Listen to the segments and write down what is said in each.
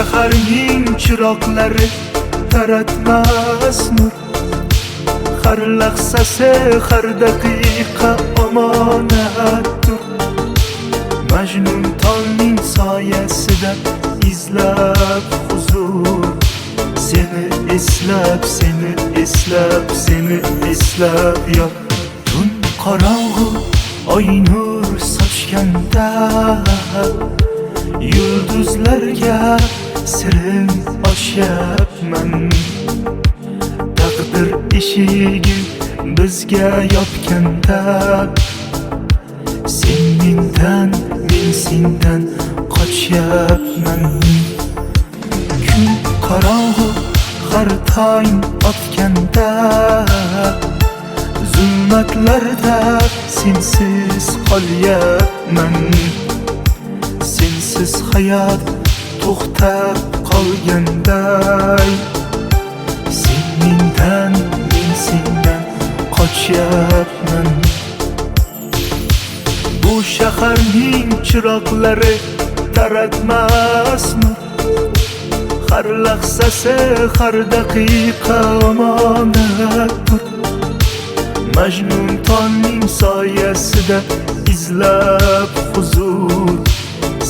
shaharning chiroqlari taratmas nur. Har lahzasi, har daqiqa omonatdir. Majnun tolning soyasida izlab huzur. Seni eslab, seni eslab, seni eslab yor. Tun qorong'u oy nur sochganda yulduzlarga sirim ochyapman. Taqdir eshigi bizga yopganda sen mendan, men sendan qochyapman. Kun qorong'u har tong otganda zulmatlarda sensiz qolyapman. Sensiz hayot to'xtab qolganday, sen mendan, men sendan qochyapman. Bu shaharning chiroqlari taratmas nur. Har lahzasi, har daqiqa omonatdir. Majnun tolning soyasida izlab huzur.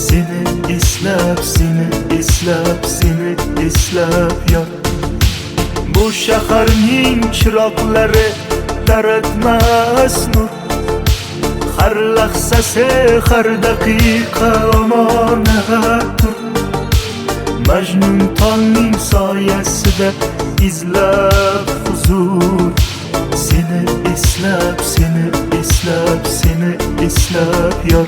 Seni eslab, seni eslab, seni eslab yor. Bu shaharning chiroqlari taratmas nur. Har lahzasi, har daqiqa omonatdir. Majnun tolning soyasida izlab huzur. Seni eslab, seni eslab, seni eslab yor.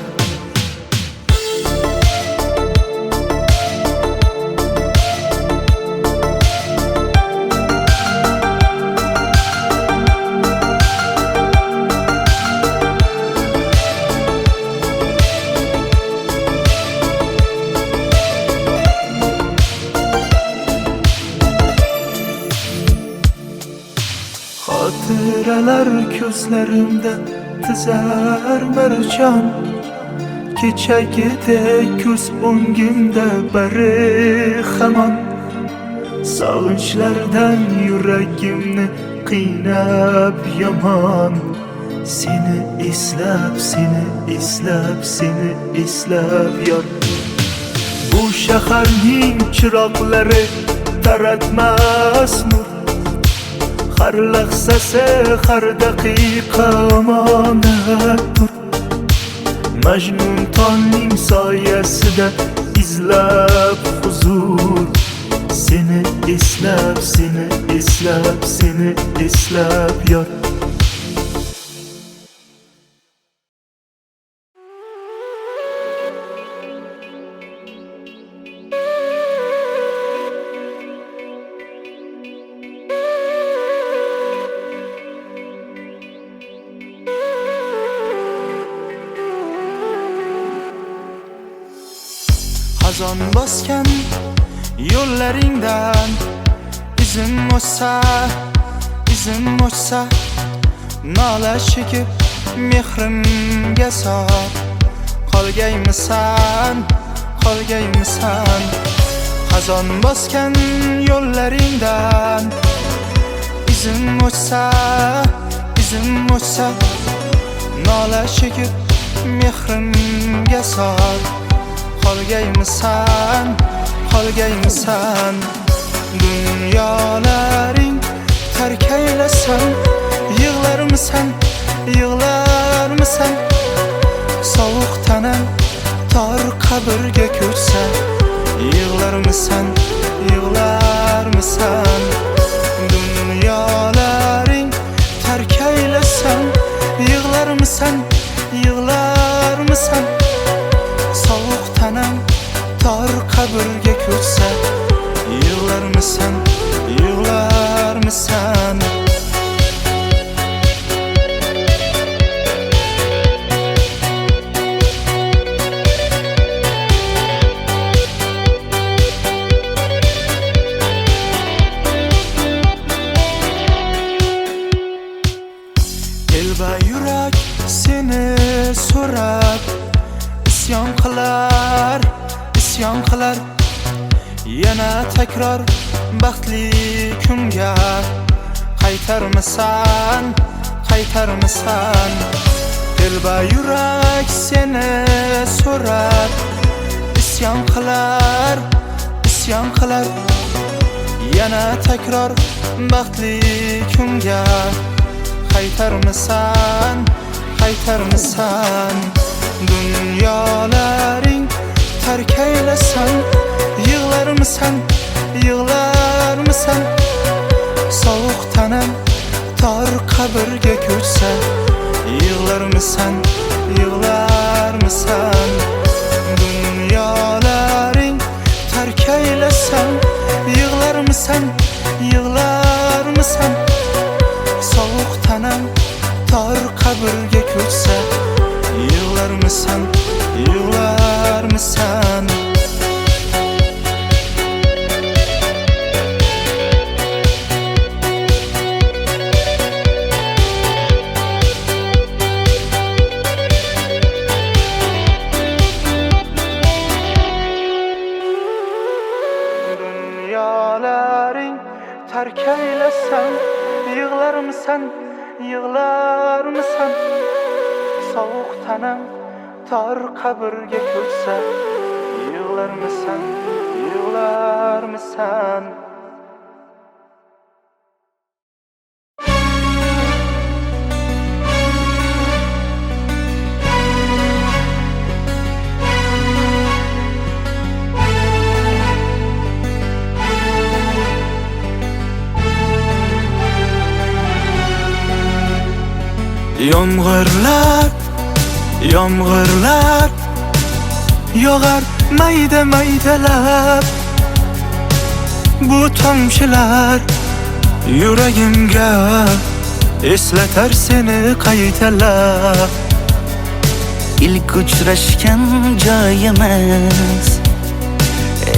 Xotiralar ko'zlarimda tizar marjon. Kechagidek ko'z o'ngimda bari hamon. Sog'inchlardan yuragimni qiynab yomon. Seni eslab, seni eslab, seni eslab yor. Bu shaharning chiroqlari taratmas nur. Har lahzasi, har daqiqa omonatdir. Majnun tolning soyasida izlab huzur. Seni eslab, seni eslab, seni eslab yor. Xazon bosgan yo'llaringdan izim o'tsa, izim o'tsa, nola chekib mehrimga sor. Qolgaymisan, qolgaymisan. Xazon bosgan yo'llaringdan izim o'tsa, izim o'tsa, nola chekib mehrimga sor. Qolgaymisan, qolgaymisan. Dunyolaring tark aylasan, yig'larmisan, yig'larmisan. Sovuq tanam tor qabrga ko'chsa, yig'larmisan, yig'larmisan. Dunyolaring tark aylasan, yig'larmisan, yig'larmisan. Sovuq tanam tor qabrga ko'chsa, yig'larmisan, yig'larmisan. Elba yurak seni so'rab isyon qilar, isyon qilar. yana takror baxtli kunga qaytarmisan, qaytarmisan? Dilba yurak seni so'rar, isyon qilar, isyon qilar. Yana takror baxtli kunga qaytarmisan, qaytarmisan? Dunyolaring tark aylasan, yig'larmisan, yig'larmisan? Sovuq tanam tor qabrga ko'chsa, yig'larmisan, yig'larmisan? Dunyolaring tark aylasan, yig'larmisan, yig'larmisan? Sovuq tanam tor qabrga ko'chsa, yig'larmisan, yig'larmisan? Dunyolaring tark aylasan, yig'larmisan, yig'larmisan? Sovuq tanam tor qabrga ko'chsa, yig'larmisan, yig'larmisan? Yomg'irlar, yomg'irlar yog'ar mayda maydalab. Bu tomchilar yuragimga eslatar seni qaytalab. İlk uchrashgan joyimiz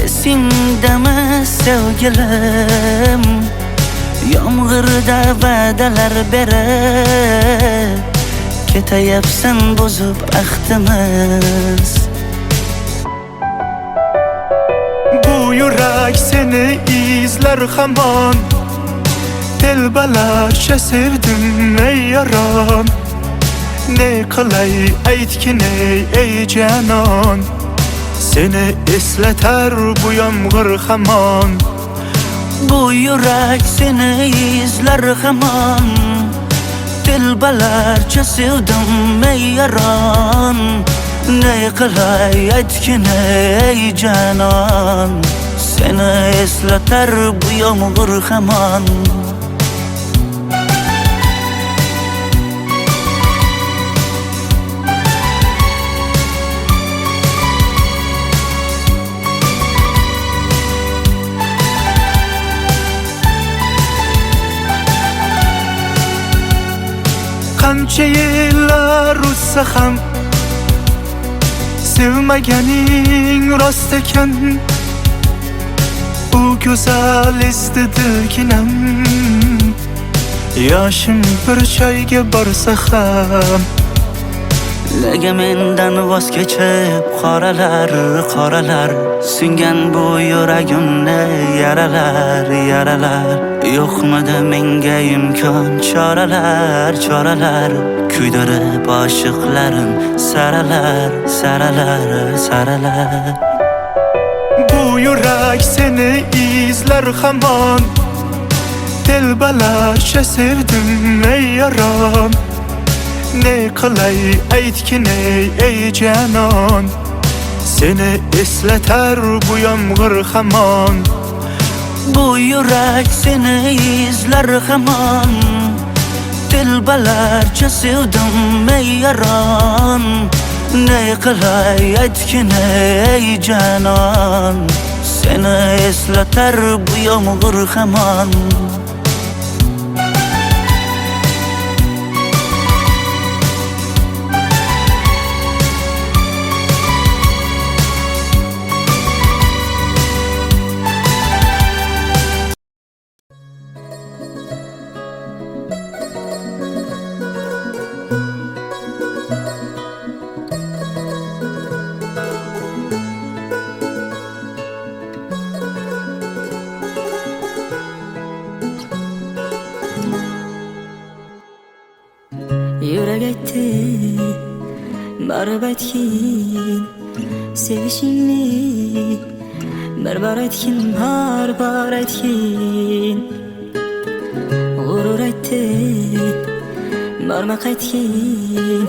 esingdami sevgilim? Yomg'irda va'dalar berib ketayapsan buzib ahdimiz. Bu yurak seni izlar hamon, telbalarcha sevdim ey yaron. Ne qilay aytgin ey janon, seni eslatar bu yomg'ir hamon. Bu yurak seni izlar hamon, telbalarcha sevdim ey yaron. Ne qilay aytgin ey janon, seni eslatar bu yomg'ir hamon. Qancha yillar o'tsa ham sevmaganing rost ekan. U go'zal esdidiginam, yoshim bir joyga borsa ham. Nega mendan voz kechib qoralar, qoralar singan bu yuragimni yaralar, yaralar? Yo'qmidi menga imkon choralar, choralar kuydirib oshiqlarim saralar, saralar, saralar? Bu yurak seni izlar hamon, telbalarcha sevdim ey yaron. Ne qilay aytgin ey janon, seni eslatar bu yomg'ir hamon. Bu yurak seni izlar hamon, telbalarcha sevdim ey yaron. Ne qilay aytgin ey janon, seni eslatar bu yomg'ir hamon. Yürek aytdi barib aytgin sevishingni bir aytgin har aytgin g'urur aytdi borma qaytgin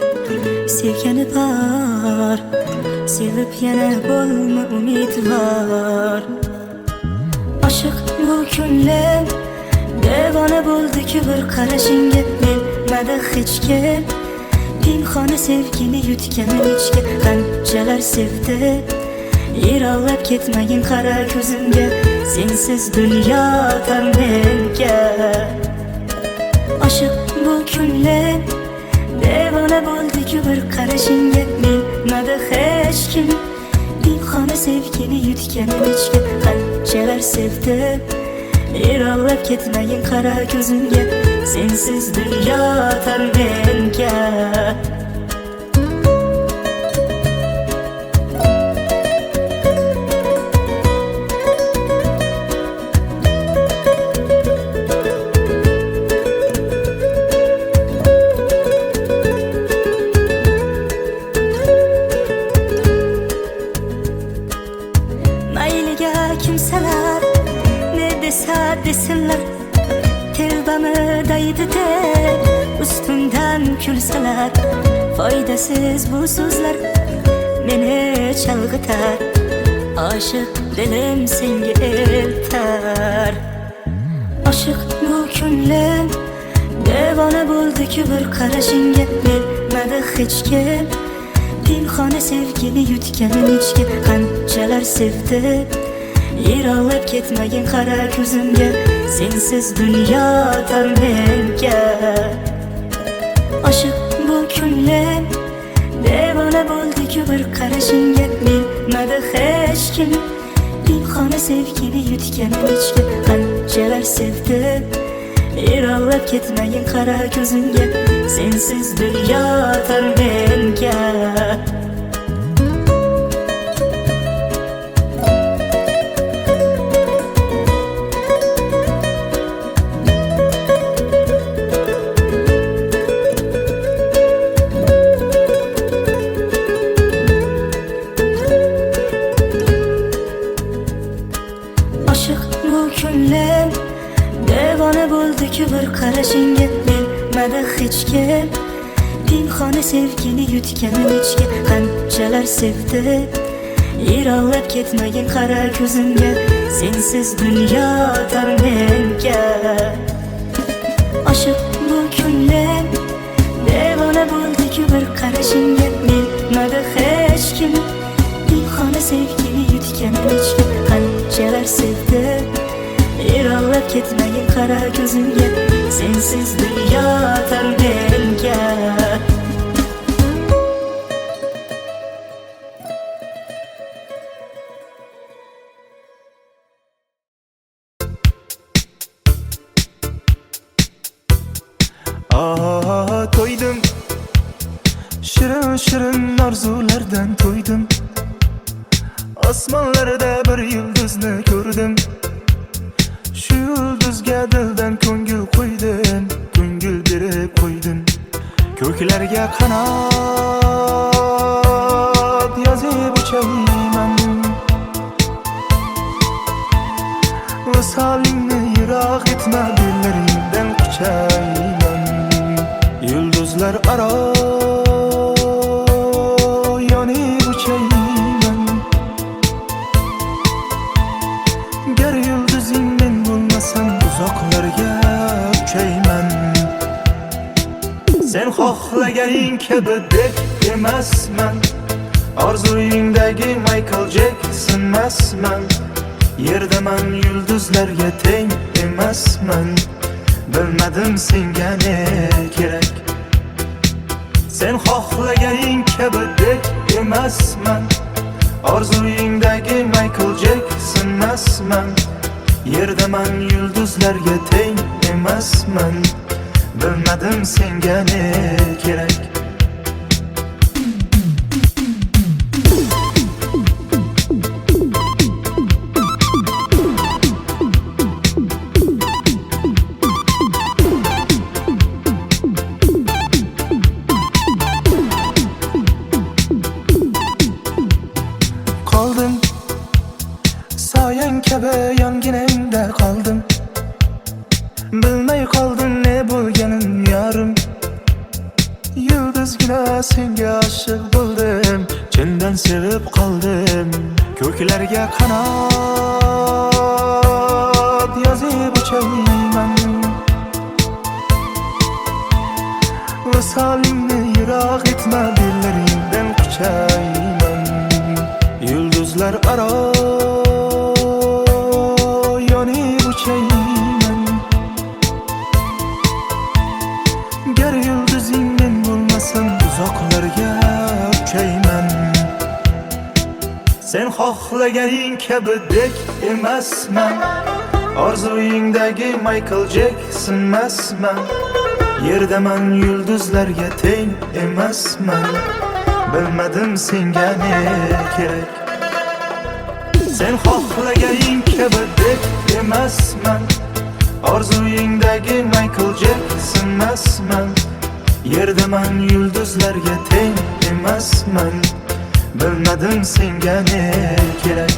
sevgani bor sevib yana bo'lma umidvor oshiq bu ko'nglim devona bo'ldi-ku bir qarashingga bilmadi hech kim pinhona sevgini yutganim ichga qanchalar sevdi yiroqlab ketmagin qara ko'zimga sensiz dunyo tor menga oshiq bu ko'nglim devona bo'ldi-ku bir qarashingga bilmadi hech kim pinhona sevgini yutganim ichga qanchalar sevdi yiroqlab ketmagin qara ko'zimga sensiz dunyo tor menga mayliga kimsalar ne desa desinlar telbamı daydı deb ustimdan kulsalar foydasiz bu so'zlar meni chalg'itar oshiq dilim senga eltar oshiq bu ko'nglim devona bo'ldi-ku bir qarashingga bilmadi hech kim pinhona sevgini yutganim ichga qanchalar sevdi yiroqlab ketmagin qara ko'zimga sensiz dunyo tor menga oshiq bu ko'nglim devona bo'ldi-ku bir qarashingga bilmadi hech kim pinhona sevgini yutganim ichga qanchalar sevdi yiroqlab ketmagin qara ko'zimga sensiz dunyo tor menga oshiq bu ko'nglim devona bo'ldi-ku bir qarashingga bilmadi hech kim pinhona sevgini yutganim ichga qanchalar sevdi yiroqlab ketmagin qara ko'zimga sensiz dunyo tor menga oshiq bu ko'nglim devona bo'ldi-ku bir qarashingga bilmadi hech kim pinhona sevgini yutganim ichga qanchalar sevdi yiroqlab ketmagin qara ko'zimga sensiz dunyo tor menga to'ydim shirin shirin orzulardan to'ydim osmonlarda bir yulduzni ko'rdim shu yulduzga dildan ko'ngil qo'ydim ko'ngil berib qo'ydim ko'klarga qanot yozib uchayman visolingni yiroq etma bellaringdan quchayman yulduzlar aro yonib uchayman gar yulduzing men bo'lmasam uzoqlarga uchayman sen xohlaganing kabi deb emasman orzuyingdagi Michael Jackson emasman yerdaman yulduzlarga teng emasman bilmadim senga ne kerak sen xohlaganing kabi deb emasman orzuyingdagi Michael Jackson emasman yerdaman yulduzlarga teng emasman bilmadim senga ne kerak Yulduzgina senga aşık bo'ldim, chindan sevib qoldim. Ko'klarga qanot yozib uchayman, visolingni yiroq etma, dillaringdan quchayman. Yulduzlar aro yonib uchayman, gar yulduzing men bo'lmasam uzoqlarga uchayman. Sen xohlaganing kabidek emasman, orzuyingdagi Michael Jackson emasman. Yerdaman yulduzlarga teng emasman, bilmadim senga ne kerak. Sen xohlaganing kabidek emasman, orzuyingdagi Michael Jackson emasman. Yerdaman yulduzlarga teng emasman, bilmadim senga ne kerak.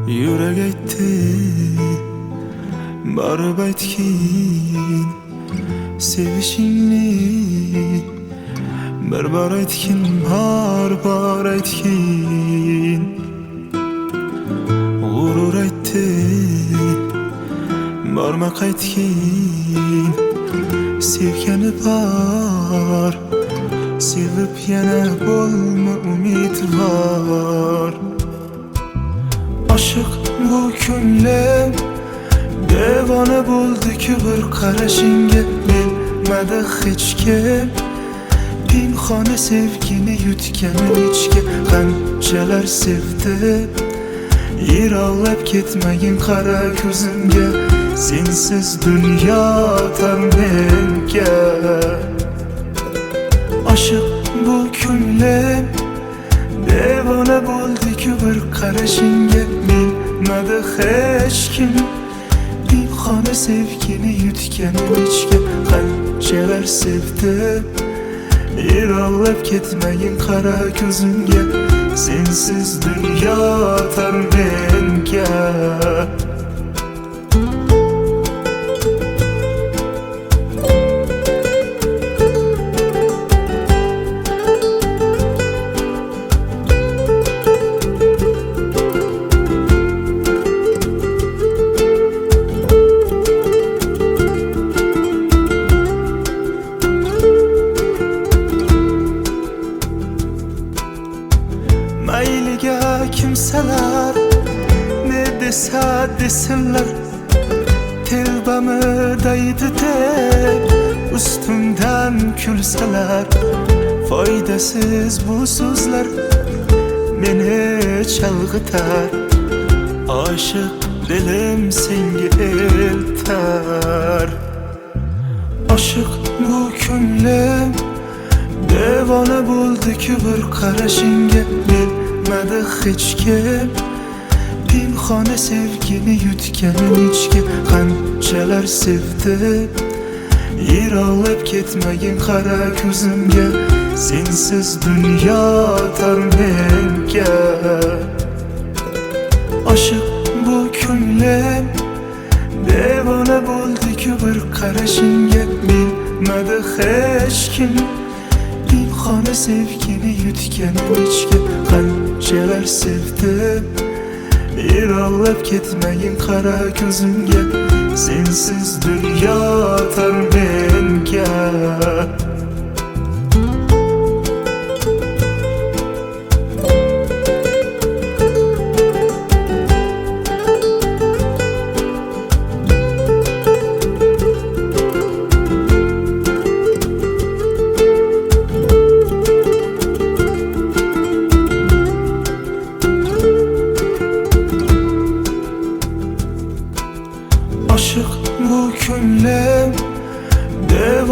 Yürek aytdi, barib aytgin sevishingni, bir bor aytgin, har bor aytgin. G'urur aytdi, borma qaytgin, sevgani bor, sevib yana bo'lma umidvor. Aşık bu ko'nglim devona bo'ldi-ku bir qarashingga, bilmadi hech kim pinhona sevgini yutganim ichga. Qanchalar sevdim, yiroqlab ketmagin qara ko'zimga, sensiz dunyo tar menga. Aşık bu ko'nglim devona bo'ldi-ku bir qarashingga, bilmadi hech kim pinhona sevgini yutganim ichga. Qanchalar sevdim, yiroqlab ketmagin qara ko'zimga, sensiz dunyo tar menga. Mayliga kimsalar ne desa desinlar, telbamı daydı deb ustimdan kulsalar, foydasiz bu so'zlar meni chalg'itar. Aşık dilim senga eltar. Aşık bu ko'nglim devona bo'ldi-ku bir qarashingga, bilmadi hech kim pinhona sevgini yutganim ichga. Qanchalar sevdim, yiroqlab ketmagin qara ko'zimga, sensiz dunyo tar menga. Aşık bu ko'nglim devona bo'ldi-ku bir qarashingga, bilmadi hech kim pinhona sevgini yutganim ichga. Qanchalar sevdim, yiroqlab ketmagin qara ko'zimga, sensiz dunyo tar menga.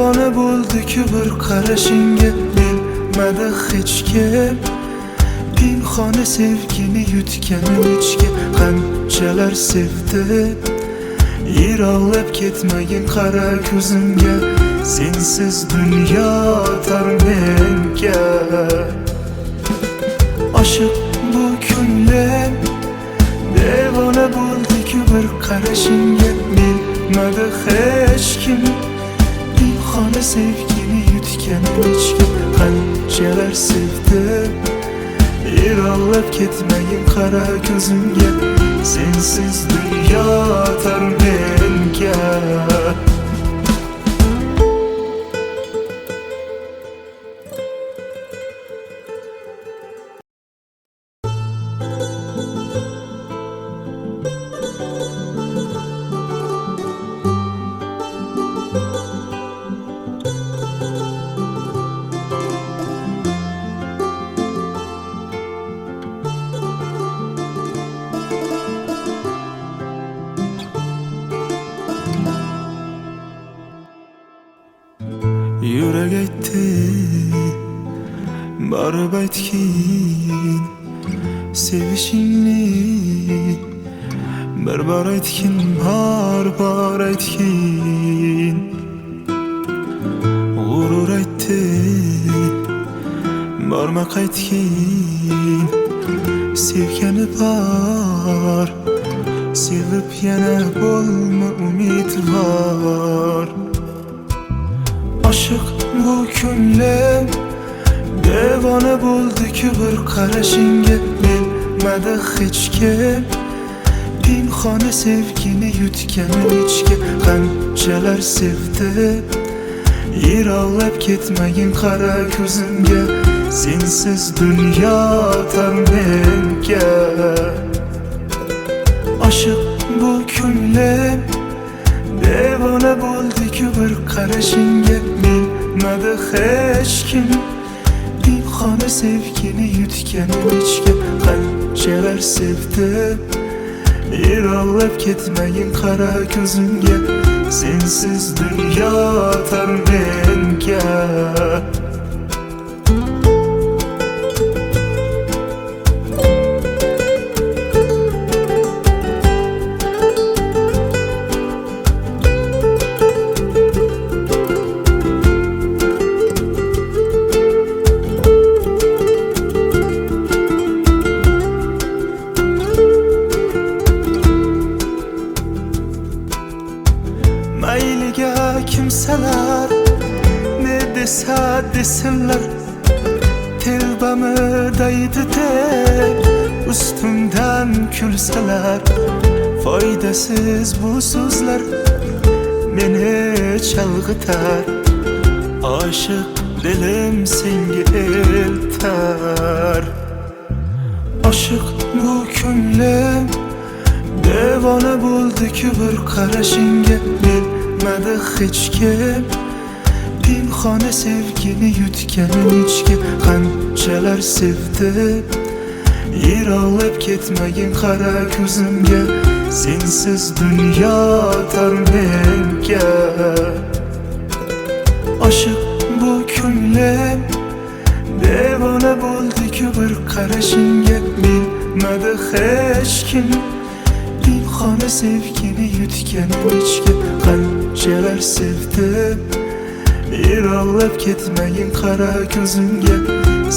Devona bo'ldi-ku bir qarashingga bilmadi hech kim Pinhona sevgini yutganim ichga qanchalar sevdi Yiroqlab ketmagin qara ko'zimga Sensiz dunyo tor menga Oshiq bu ko'nglim Devona bo'ldi-ku bir qarashingga bilmadi hech kim Pinhona sevgini yutganim ichga qanchalar sevdi Yiroqlab ketmagin qara ko'zimga Sensiz dunyo tor menga Yürek aytdi barib aytgin sevishingni bir bor aytgin bor aytgin g'urur aytdi borma qaytgin sevgani bor sevib yana bo'lma umidvor Oshiq bu ko'nglim Devona bo'ldi-ku bir qarashingga bilmadi hech kim Pinhona sevgini yutganim ichga qanchalar sevdi Yiroqlab ketmagin qara ko'zimga Sensiz dunyo tor menga Oshiq bu ko'nglim Devona bo'ldi-ku bir qarashingga bilmadi hech kim Pinhona sevgini yutganim ichga qanchalar sevdi Yiroqlab ketmagin qara ko'zimga Sensiz dunyo tor menga Mayliga kimsalar ne desa desinlar Telbamı daydı deb ustimdan kulsalar Foydasiz bu so'zlar meni chalg'itar Oshiq dilim senga eltar Oshiq bu ko'nglim Devona bo'ldi-ku bir qarashingga bilmadi hech kim Pinhona sevgini yutganim ichga qanchalar sevdi Yiroqlab ketmagin qara ko'zimga Sensiz dunyo tor menga Oshiq bu ko'nglim Devona bo'ldi-ku bir qarashingga bilmadi hech kim Pinhona sevgini yutganim ichga qanchalar sevdi Yiroqlab ketmagin qara ko'zimga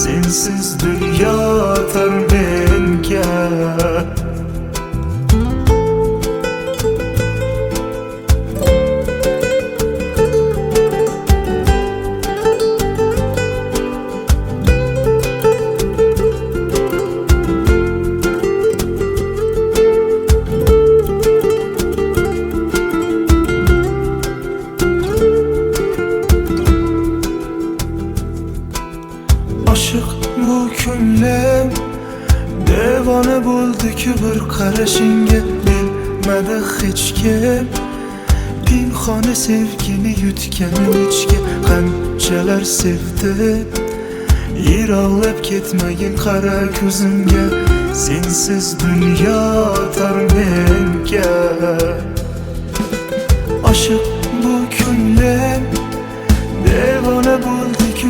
Sensiz dunyo tor menga Oshiq bu ko'nglim Devona bo'ldi-ku bir qarashingga bilmadi hech kim Pinhona sevgini yutganim ichga qanchalar sevdi Yiroqlab ketmagin qara ko'zimga Sensiz dunyo tor menga Oshiq bu ko'nglim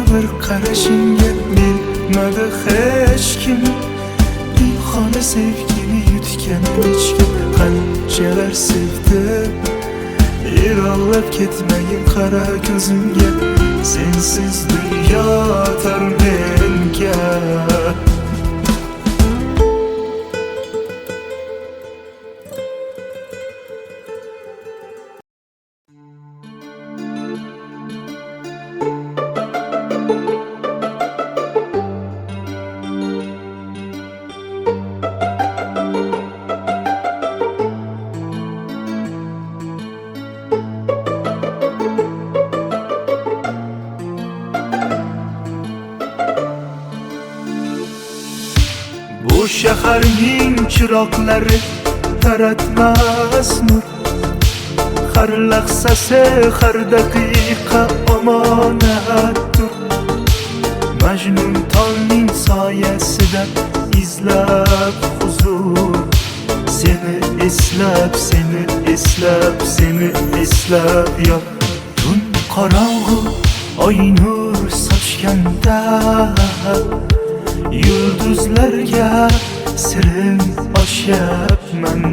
bir qarashingga bilmadi hech kim. Pinhona sevgini yutgan echki qanchalar sevdim. Yiroqlab ketmagin qara ko'zimga, sensiz dunyo tor menga. Bu shaharning chiroqlari taratmas nur. Har lahzasi, har daqiqa omonatdir. Majnun tolning soyasida izlab huzur. Seni eslab, seni eslab, seni eslab yor. Tun qorong'u oy nur sochganda, yulduzlarga sirin ochyapman.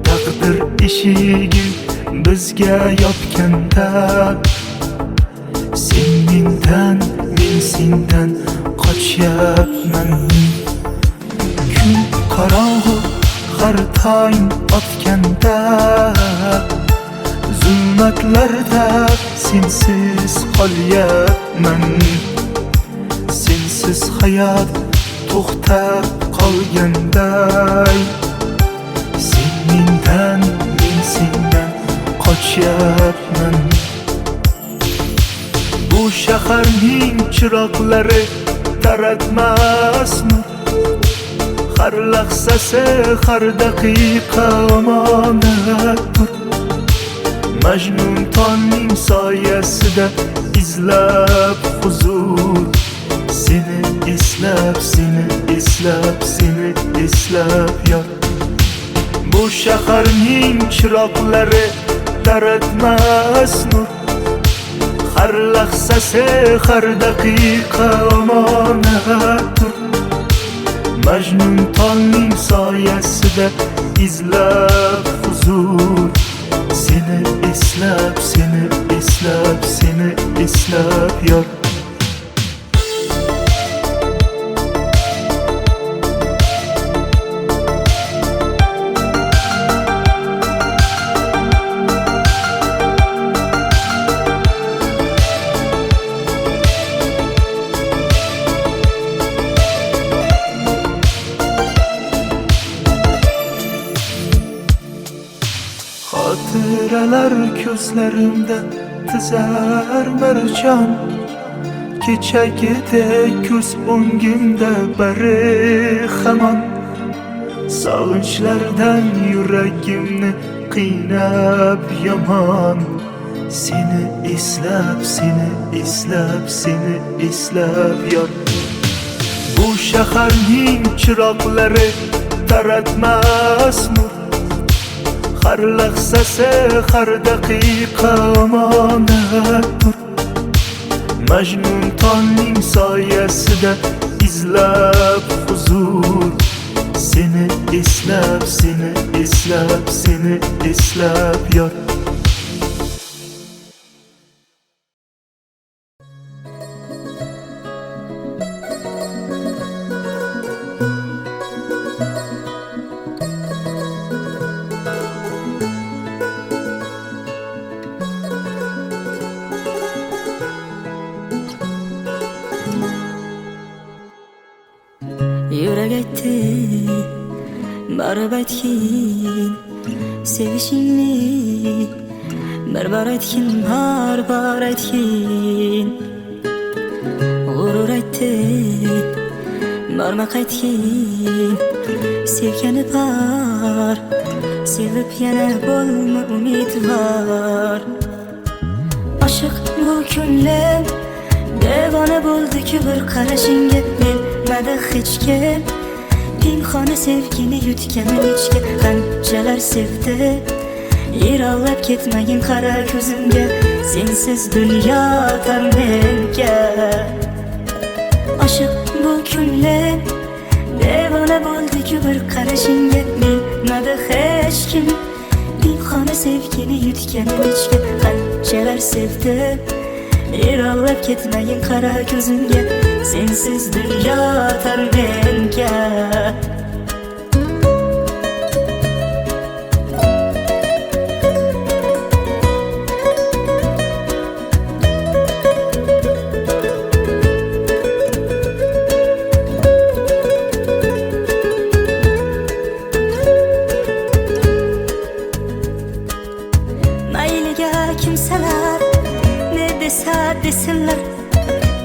Taqdir eshigin bizga yopganda, sen mendan, men sendan qochyapman. Kun qorong'u har tong otganda, zulmatlarda sensiz qolyapman. Sensiz hayot to'xtab qolganday, sen mendan, men sendan qochyapman. Bu shaharning chiroqlari taratmas nur. Har lahzasi, har daqiqa omonatdir. Majnun tolning soyasida izlab huzur. Seni eslab, seni eslab, seni eslab yor. Bu shaharning chiroqlari taratmas nur. Har lahzasi, har daqiqa omonatdir. Majnun tolning soyasida izlab huzur. Seni eslab, seni eslab, seni eslab yor. Xotiralar ko'zlarimda tizar marjon. Kechagidek ko'z o'ngimda bari hamon. Sog'inchlardan yuragimni qiynab yomon. Seni eslab, seni eslab, seni eslab yor. Bu shaharning chiroqlari taratmas nur. Har lahzasi, har daqiqa omonatdir. Majnun tolning soyasida izlab huzur. Seni eslab, seni eslab, seni eslab yor. Yürek etti, barib aytgin sevishingni. Bir aytgin, har aytgin. G'urur aytdi, borma qaytgin. Sevgani bor, sevib yana bo'lma umidvor. Oshiq bu ko'nglim devona bo'ldi-ku bir qarashingga bilmadi hech kim. Pinhona sevgini yutgan echki qanchalar sevdi. Yiroqlab ketmagin qara ko'zimga, sensiz dünya tar menga. Aşık bu kunlar devona bo'ldi-ku bir qarashingga. Bilmadi hech kim dimxona sevgini yutganim ichga. Qanchalar sevdim, Erollab ketmagin qara ko'zimga. Sensiz dunyo tar menga. Mayliga kimsalar ne desa desinlar,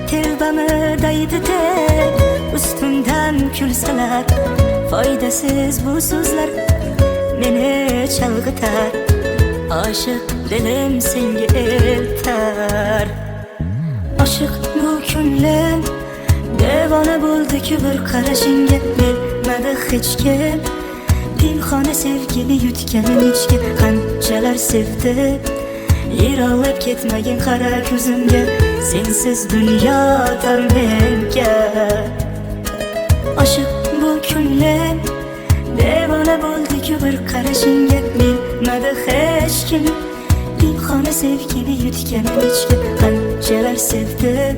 telbamı daydı deb ustimdan kulsalar, foydasiz bu so'zlar meni chalg'itar. Aşık dilim senga eltar. Aşık bu kunlar devona bo'ldi-ku bir qarashingga. Bilmadi hech kim dimxona sevgini yutganim ichga. Qanchalar sevdim, Erollab ketmagin qara ko'zimga. Sensiz dunyo tar menga. Aşık bu kunlar devona bo'ldi-ku bir qarashingga. Bilmadi hech kim dimxona sevgini yutganim ichga. Qanchalar sevdim,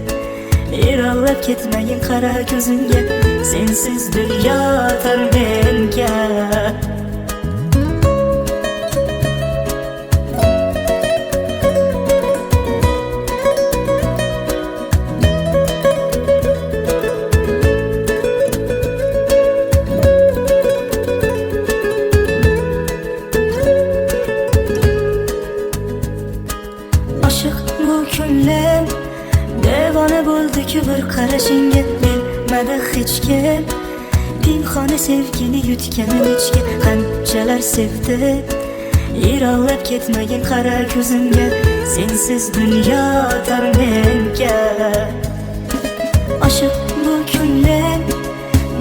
Erollab ketmagin qara ko'zimga. Sensiz dunyo tar menga. Aşık bu kunlar devona bo'ldi-ku bir qarashingga. Bilmadi hech kim dimxona sevgini yutganim ichga. Qanchalar sevdim, Erollab ketmagin qara ko'zimga. Sensiz dunyo tar menga. Aşık bu kunlar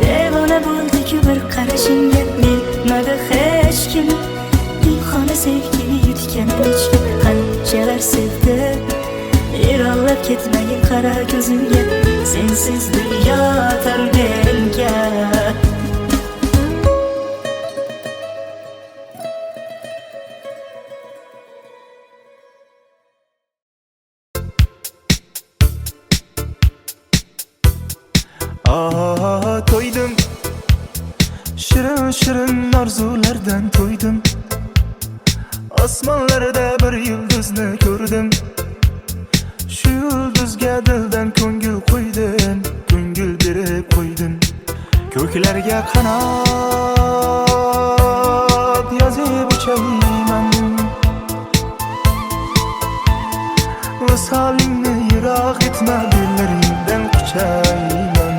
devona bo'ldi-ku bir qarashingga. Bilmadi hech kim dimxona sevgini yutganim ichga. Qanchalar sevdim, Erollab ketmagin qara ko'zimga. Sensiz dunyo tar menga. To'ydim, shirin shirin orzulardan to'ydim. Osmonlarda bir yulduzni ko'rdim. Shu yulduzga dildan ko'ngil qo'ydim, ko'ngil berib qo'ydim. Ko'klarga qanot yozib uchayman. Visolingni yiroq etma, bellaringdan quchayman.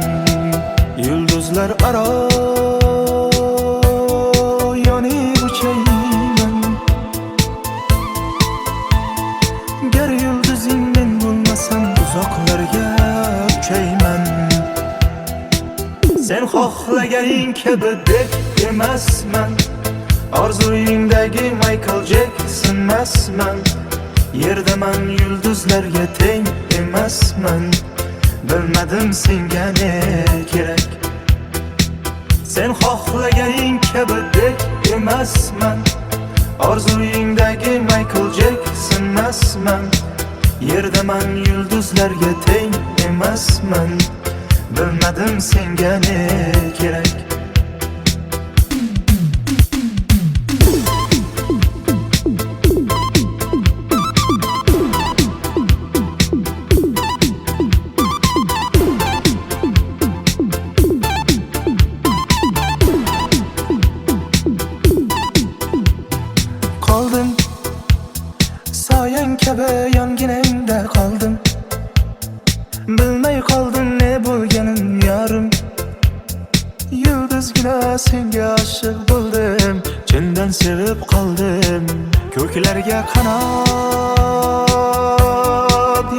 Yulduzlar aro yonib uchayman. Gar yulduzing men bo'lmasam, uzoqlarga uchayman. Sen xohlaganing kabi deb emasman. Orzuyingdagi Michael Jackson emasman. Yerdaman, yulduzlarga teng emasman. Bilmadim senga ne kerak. Sen xohlaganing kabi deb emasman. Orzuyingdagi Michael Jackson emasman. Yerdaman, yulduzlarga teng emasman. Bilmadim senga ne kerak. Qoldim, soyang kabi yonginangda qoldim. Bilmay qoldim ne bo'lganim yorim. Yulduzgina senga oshiq bo'ldim, chindan sevib qoldim. Ko'klarga qanot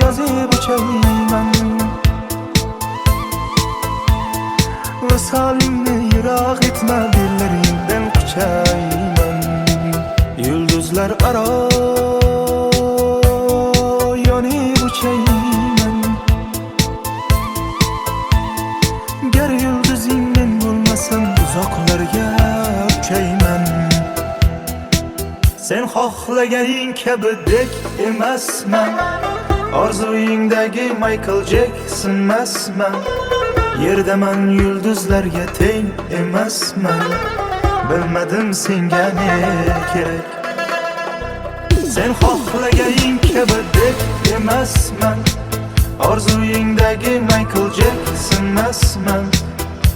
yozib uchayman. Visolingni yiroq etma, bellaringdan quchayman. Yulduzlar aro xohlaganing kabidek emasman, orzuyingdagi Michael Jacksonmasman. Yerdaman yulduzlarga teng emasman, bilmadim senga ne kerak. Sen xohlaganing kabidek emasman, orzuyingdagi Michael Jacksonmasman.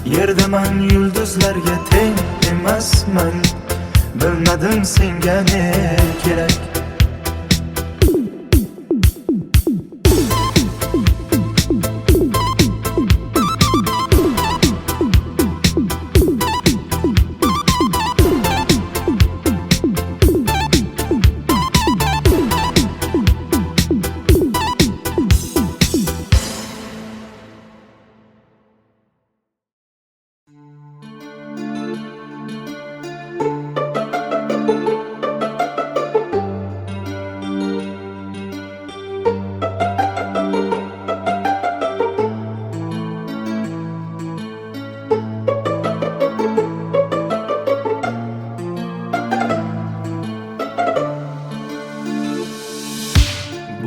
Yerdaman yulduzlarga teng emasman, bilmadim senga ne kerak.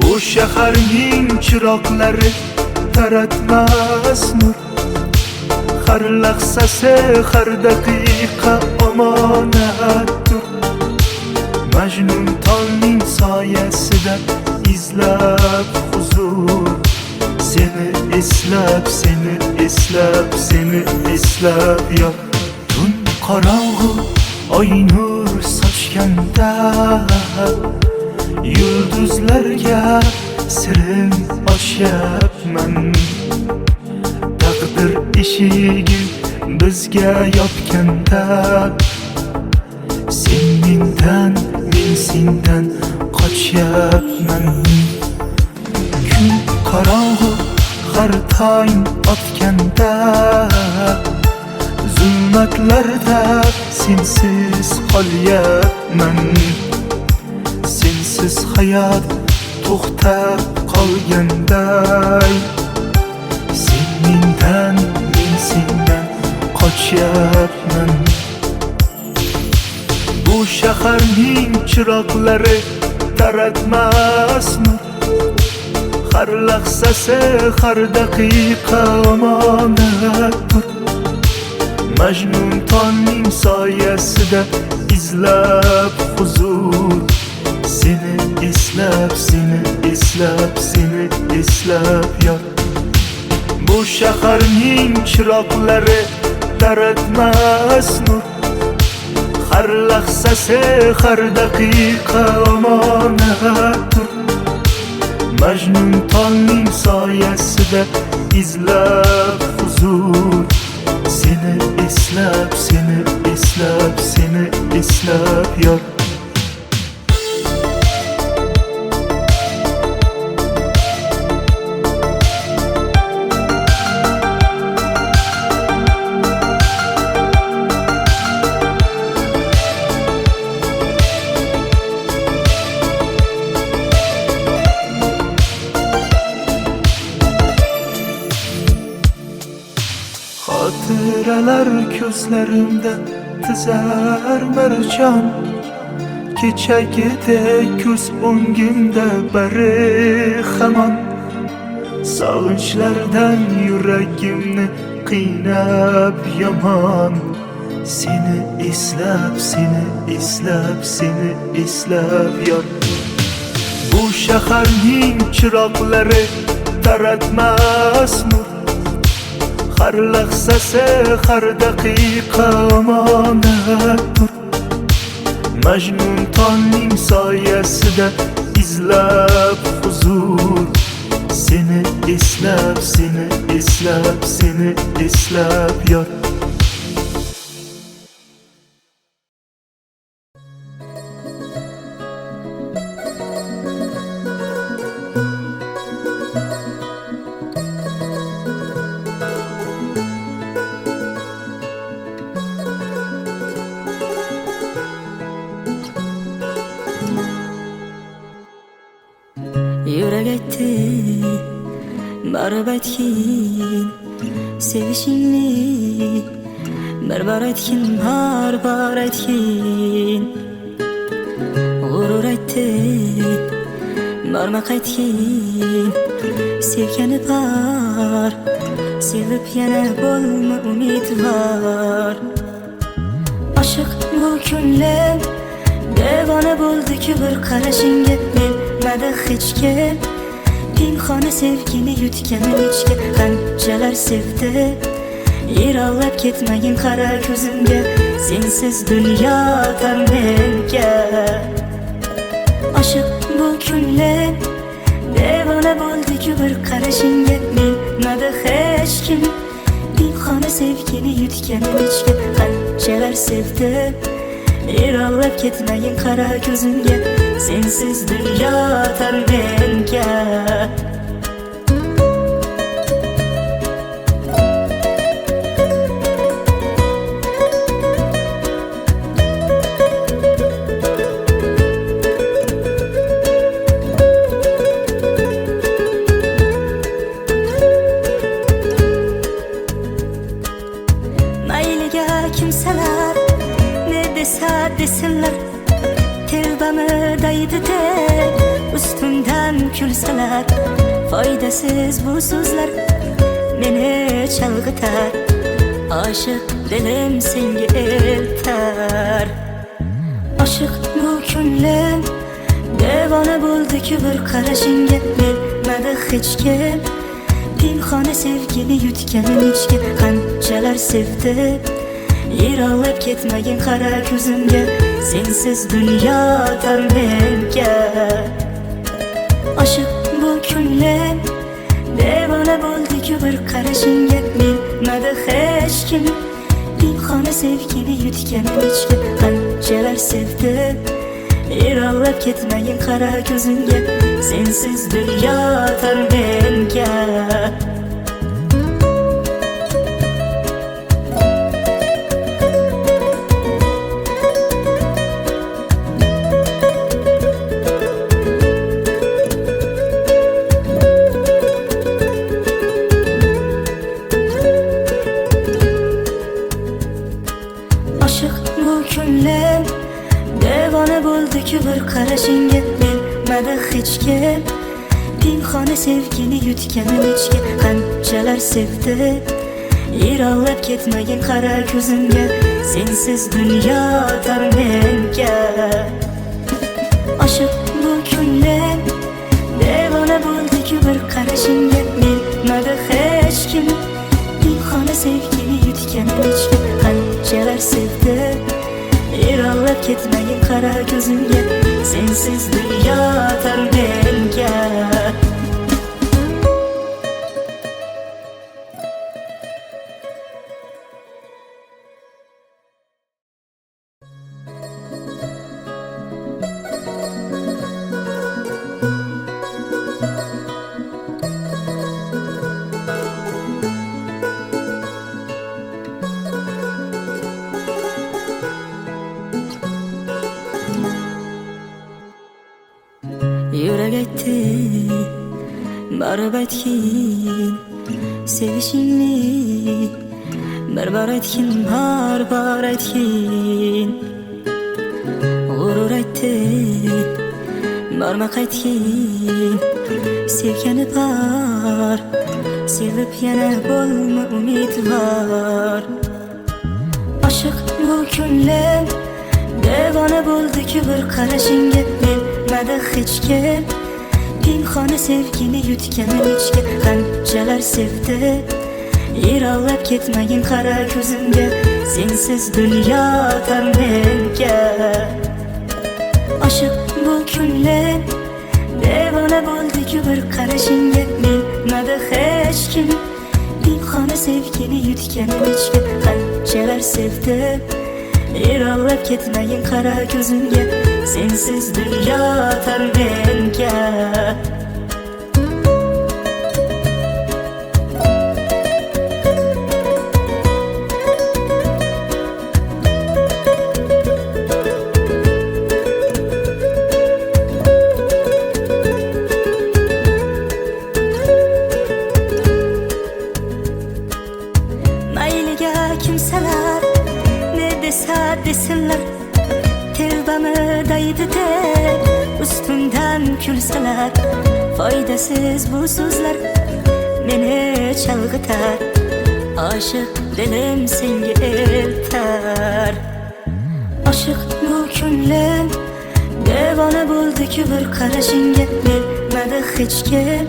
Bu shaharning chiroqlari taratmas nur, har lahzasi, har daqiqa omonatdir. Majnun tolning soyasida izlab huzur, seni eslab, seni eslab, seni eslab yot. Tun qorong'u oy nur sochganda, yulduzlarga sirim ochyapman. Taqdir eshigi bizga yopganda, sen mendan, men sendan qochyapman. Kun qorong'u har tong otganda, zulmatlarda sensiz qolyapman. Sensiz hayot to'xtab qolganday, sen mendan, men sendan qochyapman. Bu shaharning chiroqlari taratmas nur, har lahzasi, har daqiqa omonatdir. Majnun tolning soyasida izlab huzur, seni eslab, seni eslab, seni eslab yot. Bu shaharning chiroqlari taratmas nur, har lahzasi, har daqiqa omonatdir. Majnun tolning soyasida izlab huzur, seni eslab, seni eslab, seni eslab yot. Xotiralar ko'zlarimda tizar marjon, kechagidek ko'z o'ngimda bari hamon. Sog'inchlardan yuragimni qiynab yomon, seni eslab, seni eslab, seni eslab yot. Bu shaharning chiroqlari taratmas nur, har lahzasi, har daqiqa omonatdir. Majnun tolning soyasida izlab huzur, seni eslab, seni eslab, seni eslab yot. Yürek etti barib aytgin sevishingni, bir aytgin, har aytgin. G'urur aytdi borma qaytgin sevgani bor sevib yana bo'lma umidvor oshiq bu ko'nglim devona bo'ldi-ku bir qarashingga bilmadi hech kim pinhona sevgini yutganim ichga qanchalar sevdi yiroqlab ketmagin qara ko'zimga sensiz dunyo tor menga oshiq bu ko'nglim devona bo'ldi-ku bir qarashingga bilmadi hech kim pinhona sevgini yutganim ichga qanchalar sevdi yiroqlab ketmagin qara ko'zimga sensiz dunyo tor menga mayliga kimsalar ne desa desinlar tevbamı daydı deb ustimdan kulsalar foydasiz bu so'zlar meni chalg'itar oshiq dilim senga eltar oshiq bu ko'nglim devona bo'ldi-ku bir qarashingga bilmadi hech kim pinhona sevgini yutganim ichga qanchalar sevdi yiroqlab ketmagin qara ko'zimga sensiz dunyo tor menga oshiq bu ko'nglim devona bo'ldi-ku bir qarashingga bilmadi hech kim pinhona sevgini yutganim ichga qanchalar sevdi yiroqlab ketmagin qara ko'zimga sensiz dunyo tor menga oshiq bu ko'nglim devona bo'ldi-ku bir qarashingga bilmadi hech kim pinhona sevgini yutganim ichga qanchalar sevdi yiroqlab ketmagin qara ko'zimga sensiz dunyo tor menga oshiq bu ko'nglim devona bo'ldi-ku bir qarashingga bilmadi hech kim pinhona sevgini yutganim ichga qanchalar sevdi yiroqlab ketmagin qara ko'zimga sensiz dunyo tor menga yurak aytdi borib aytgin sevishingni bir bor aytgin bor aytgin g'urur aytdi borma qaytgin sevgani bor sevib yana bo'lma umidvor oshiq bu ko'nglim devona bo'ldi-ku bir qarashingga bilmadi hech kim pinhona sevgini yutganim ichga qanchalar sevdi yiroqlab ketmagin qara ko'zimga sensiz dunyo tor menga oshiq bu ko'nglim devona bo'ldi-ku bir qarashingga bilmadi hech kim pinhona sevgini yutganim ichga qanchalar sevdi yiroqlab ketmagin qara ko'zimga sensiz dunyo tor menga mayliga kimsalar ne desa desinlar tevbamı daydı deb aytsalar foydasiz bu so'zlar meni chalg'itar oshiq dilim senga eltar oshiq bu ko'nglim devona bo'ldi-ku bir qarashingga bilmadi hech kim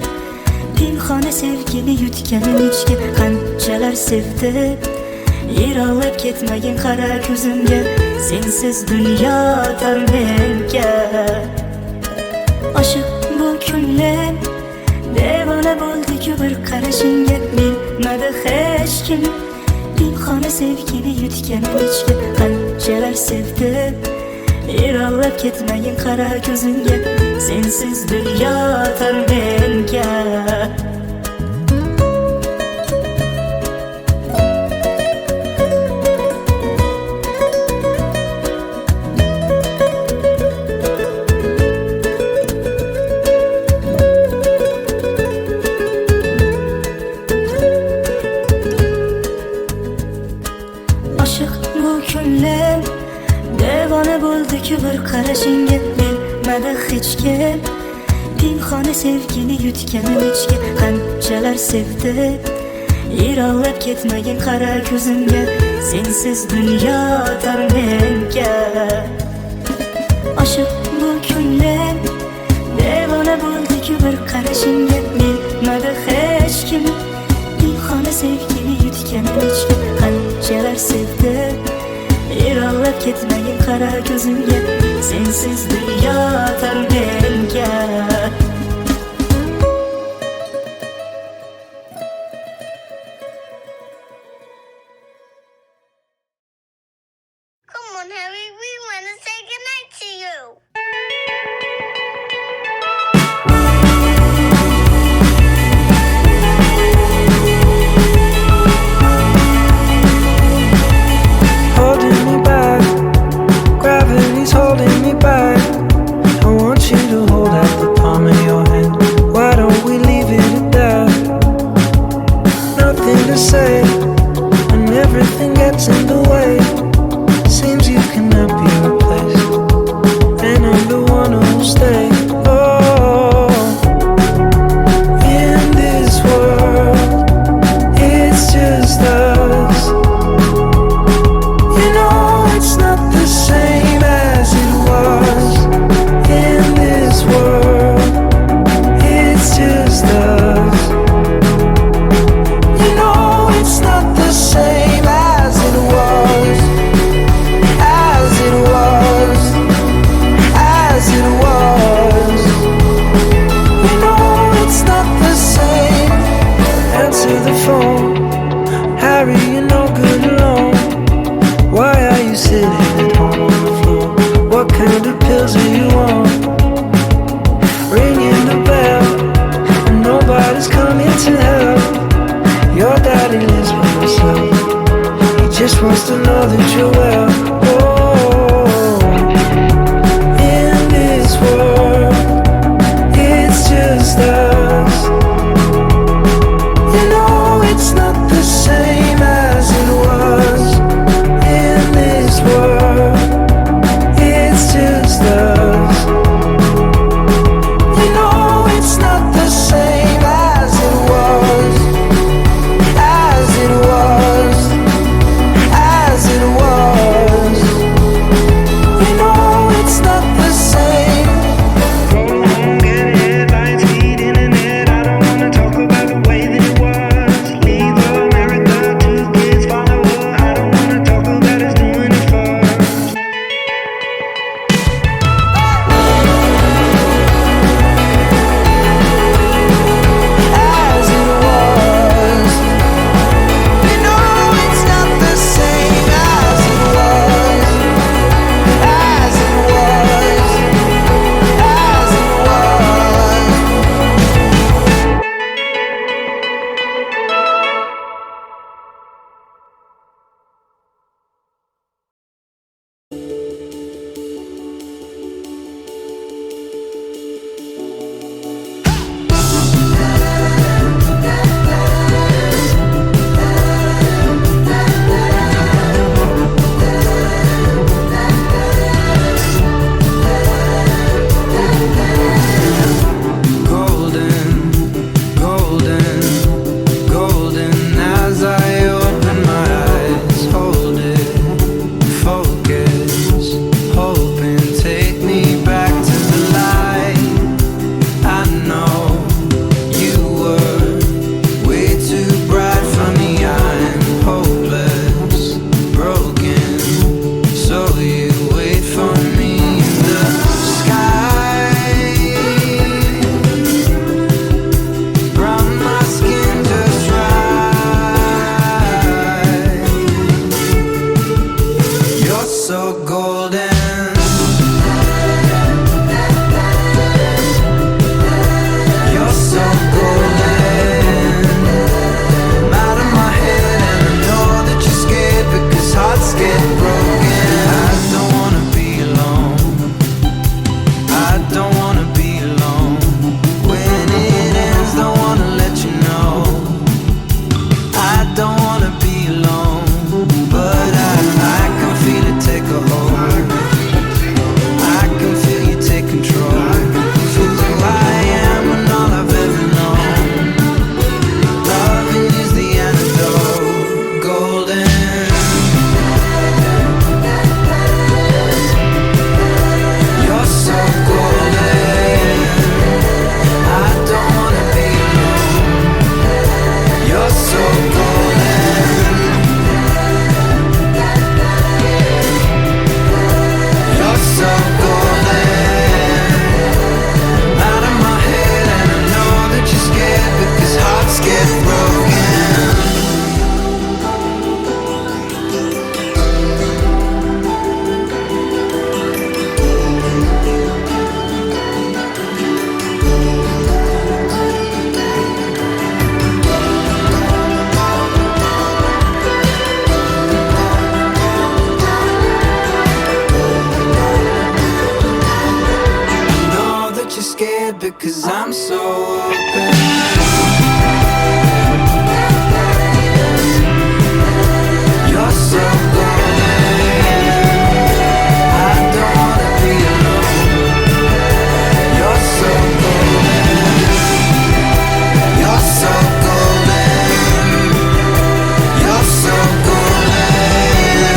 pinhona sevgini yutganim ichga qanchalar sevdi yiroqlab ketmagin qara ko'zimga sensiz dunyo tor menga oshiq bu ko'nglim devona bo'ldi-ku bir qarashingga bilmadi hech kim pinhona sevgini yutganim ichga qanchalar sevdi yiroqlab ketmagin qara ko'zimga sensiz dunyo tor menga oshiq bu ko'nglim devona bo'ldi-ku bir qarashingga bilmadi hech kim pinhona sevgini yutganim ichga qanchalar sevdi yiroqlab ketmagin qara ko'zimga sensiz dunyo tor menga oshiq bu ko'nglim devona bo'ldi-ku bir qarashingga bilmadi hech kim pinhona sevgini yutganim ichga qanchalar sevdi yiroqlab ketmagin qara ko'zimga sensiz dunyo tor menga Come on, Harry, we want to say goodnight to you. Holding me back, gravity's holding me back. I want you to open. You're so golden. I don't wanna be alone. You're so golden. You're so golden. You're so golden.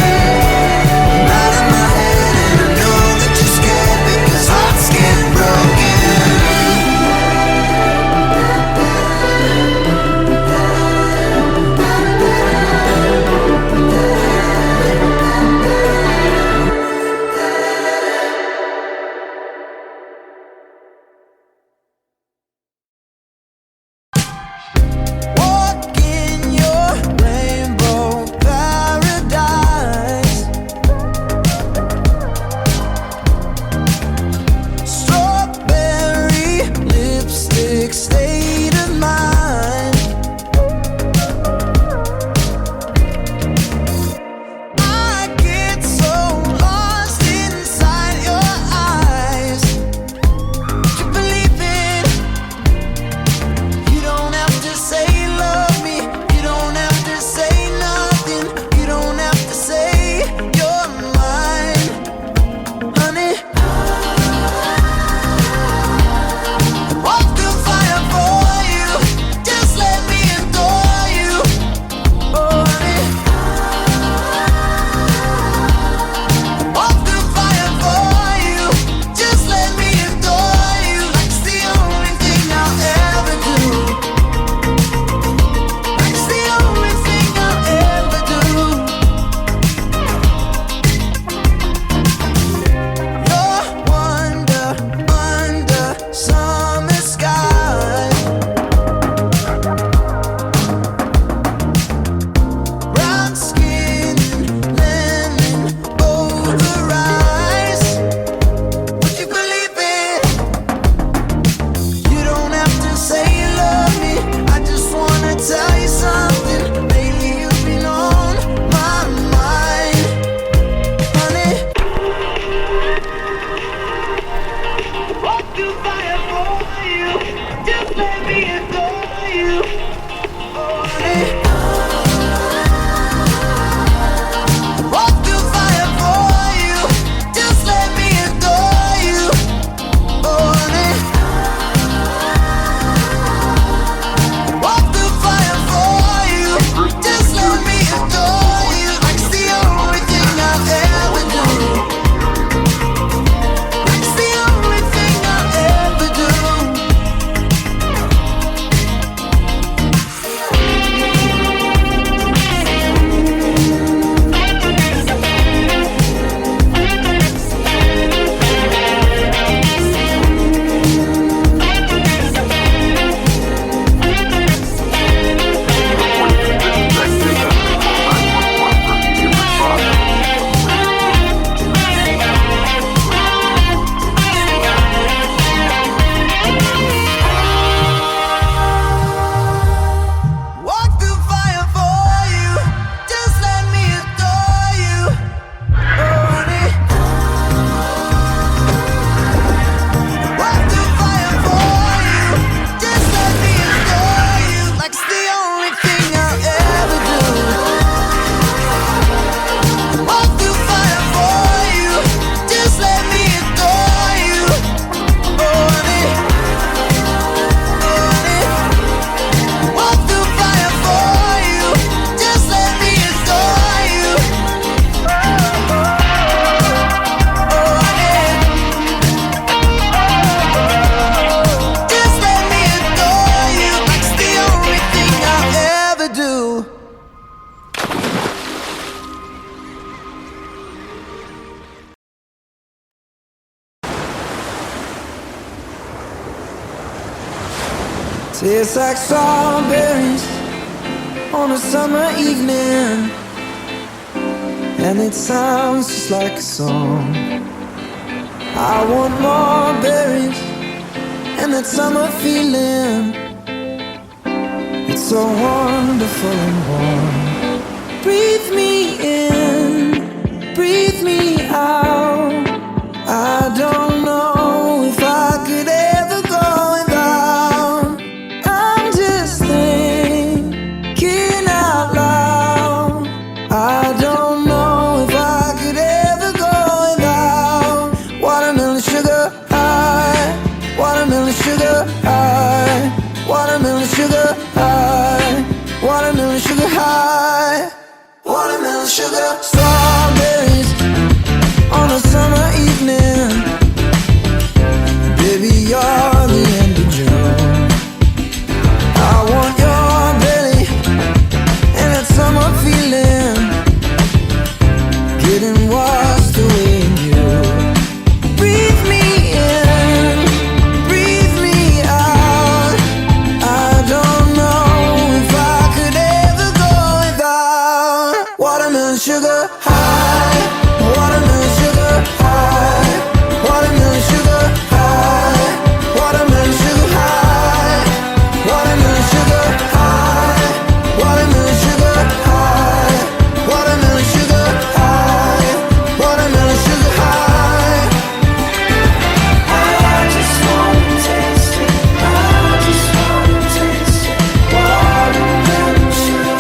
I'm out of my head and I know that you're scared because hearts get broken. Walk in your rainbow paradise. Strawberry lipstick state of mind. I get so lost inside your eyes. You believe it. You don't have to say love me. You don't have to say nothing. You don't have to say you're mine, honey. Walk through fire for you. Just let me adore you, oh honey. Walk through fire for you. Just let me adore you. Like it's the only thing I'll ever do. Like it's the only thing I'll ever do. You're wonder under summer sky. Brown skin and lemon over eyes. Would you believe it? You don't have to say you love me. I just wanna tell you something. Lately you've been on my mind, honey. Walk through fire for you. Just let me adore you, oh honey. Walk through fire for you. Just let me adore you, oh honey. Walk through fire for you. Just let me adore you. Like it's the only thing I'll ever do. Like it's the only thing I'll ever do. Walk through fire for you. Just let me adore you, oh honey. Walk through fire for you. Just let me adore you. Like it's the only thing I'll ever do. Walk through fire for you. Just let me adore you, oh honey. Oh honey. Walk through fire for you. Just let me adore you, oh honey. Just let me adore you. Like it's the only thing I'll ever do. Tastes like strawberries on a summer evening, and it sounds just like a song. I want more berries and that summer feeling. It's so wonderful and warm. Breathe me in, breathe me out. I don't know if I could ever go without sugar. Strawberries on a summer evening. Baby, you're the end of June. I want your belly and that summer feeling, getting washed away in you. Breathe me in, breathe me out. I don't know if I could ever go without watermelon sugar high, watermelon sugar high, watermelon sugar high, watermelon sugar high, watermelon sugar high, watermelon sugar high, watermelon sugar high, watermelon sugar high. I just wanna taste it, I just wanna taste it, watermelon sugar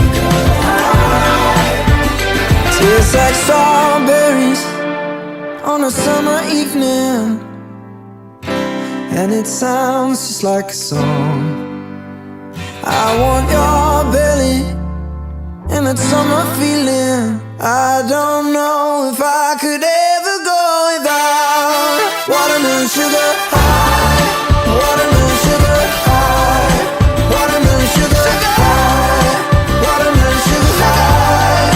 high. Tastes like strawberries on a summer evening, and it sounds just like a song. I want your belly and that summer feeling. I don't know if I could ever go without watermelon sugar high, watermelon sugar high, watermelon sugar high, watermelon sugar high,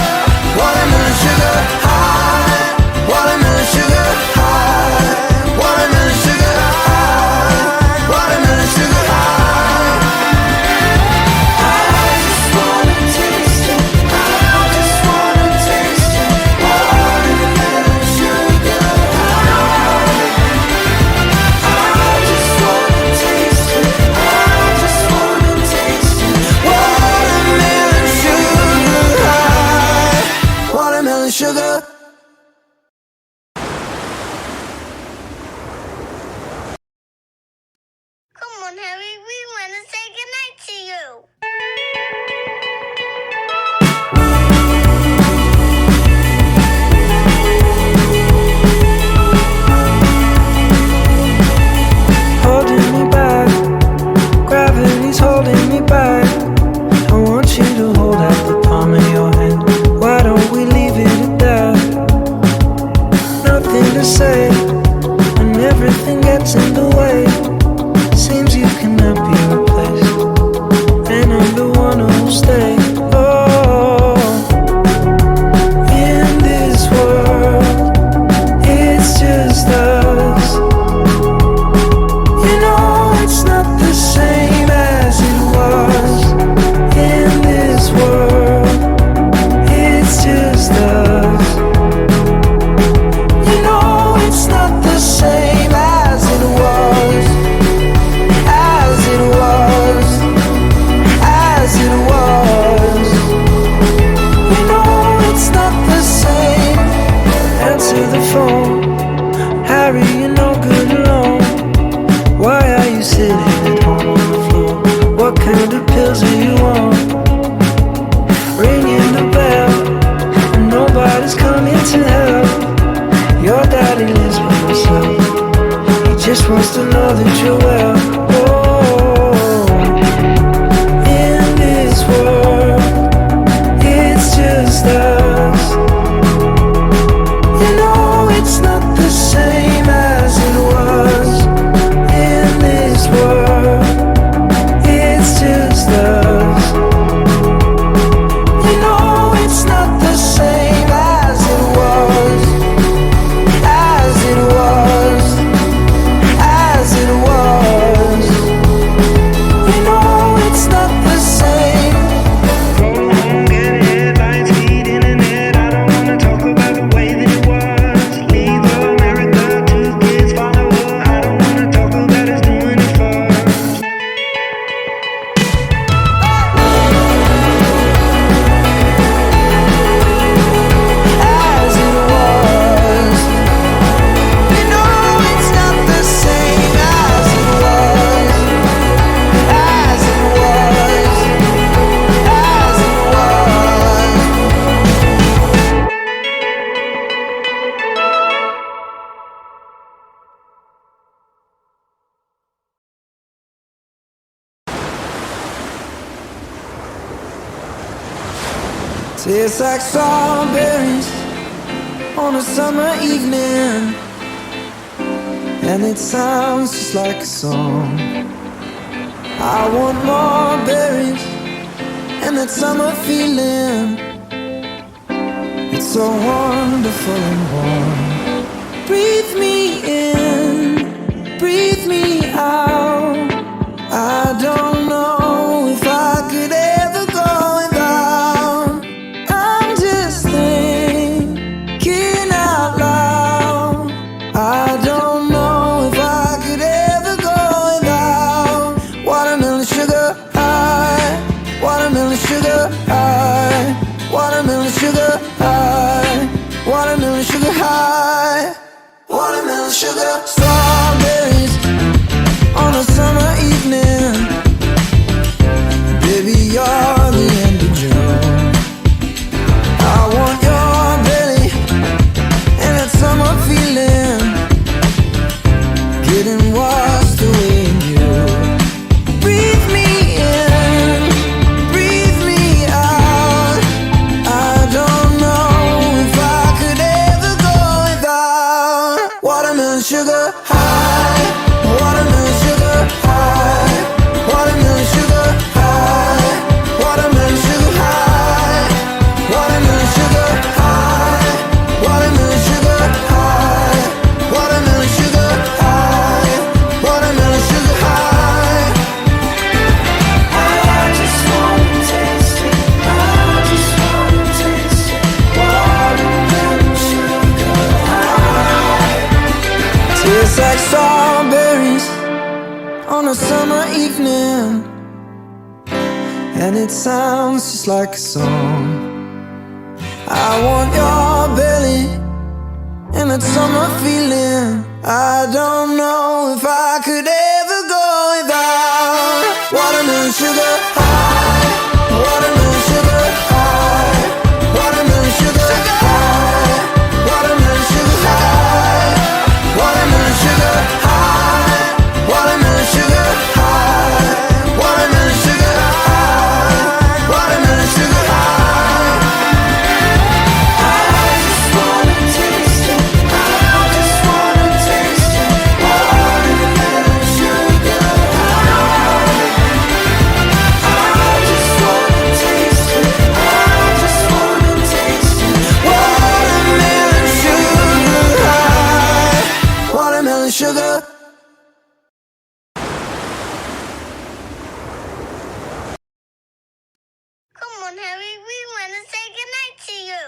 watermelon sugar high, watermelon sugar high, watermelon sugar high, watermelon sugar high. I just wanna taste it, I just wanna taste it, watermelon sugar high. I just wanna taste it, I just wanna taste it, watermelon sugar high, watermelon sugar. Come on, Harry, we want to say goodnight to you. Holding me back, gravity's holding me back. I want you to hold out the palm of your hand. Why don't we leave it at that? Nothing to say, and everything gets in the way. Seems you cannot be replaced, and I'm the one who'll stay. Oh, in this world, it's just us. You know it's not the same as it was. In this world, it's just us. You know it's not the same as it was. As it was. As it was. You know it's not the same. Answer the phone. Harry, you're no good alone. Why are you sitting at home on the floor? What kind of pills are you on? Ringing the bell, and nobody's coming to help. Your daddy lives by himself. He just wants to know that you're well. Oh, in this world, it's just us. You know it's not the same as it was. In this world, it's just us. You know it's not the same as it was. As it was. As it was. Tastes like strawberries on a summer evening, and it sounds just like a song. I want more berries and that summer feeling. It's so wonderful and warm. Breathe me in, breathe me out. I don't know if I could ever go without. I'm just thinking out loud. I don't know if I could ever go without watermelon sugar high, watermelon sugar high, watermelon sugar high, watermelon sugar high, watermelon sugar. Strawberries on a summer evening, baby, you're the end of June. I want your belly and that summer feeling, getting washed away in you. Breathe me in, breathe me out. I don't know if I could ever go without watermelon sugar high, watermelon sugar high, watermelon sugar high, watermelon sugar high, watermelon sugar high, watermelon sugar high, watermelon sugar high, watermelon sugar high. I just wanna taste it, I just wanna taste it, watermelon sugar high. Tastes like strawberries on a summer evening, and it sounds just like a song. I want your belly and that summer feeling. I don't know if I could ever go without watermelon sugar high, watermelon sugar high, watermelon sugar high, watermelon sugar high, watermelon sugar high, watermelon sugar high, watermelon sugar high, watermelon sugar high. I just wanna taste it, I just wanna taste it, watermelon sugar high. I just wanna taste it, I just wanna taste it, watermelon sugar high, watermelon sugar. Come on, Harry, we want to say goodnight to you.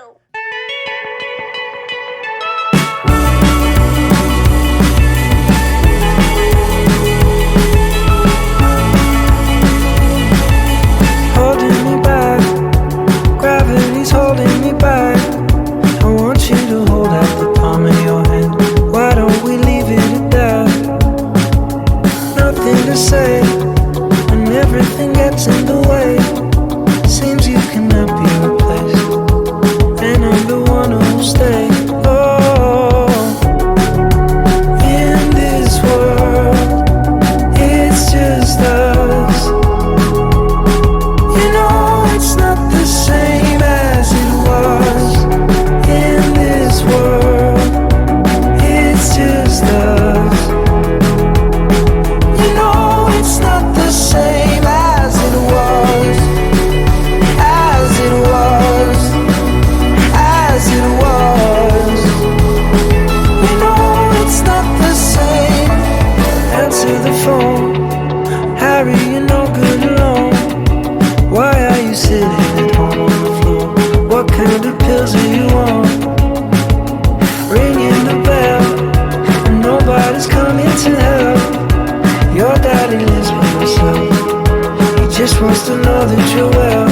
Holding me back, gravity's holding me back. I want you to hold out the palm of your hand. Why don't we leave it at that? Nothing to say when everything gets in the way. Seems you cannot be replaced, and I'm the one who'll stay. Oh, in this world, it's just us. You know it's not the same as it was. In this world, it's just us. You know it's not the same as it was. As it was. As it was. You know it's not the same. Answer the phone. Harry, you're no good alone. Why are you sitting at home on the floor? What kind of pills are you on? Ringing the bell, and nobody's coming to help. Your daddy lives by himself. He just wants to know that you're well.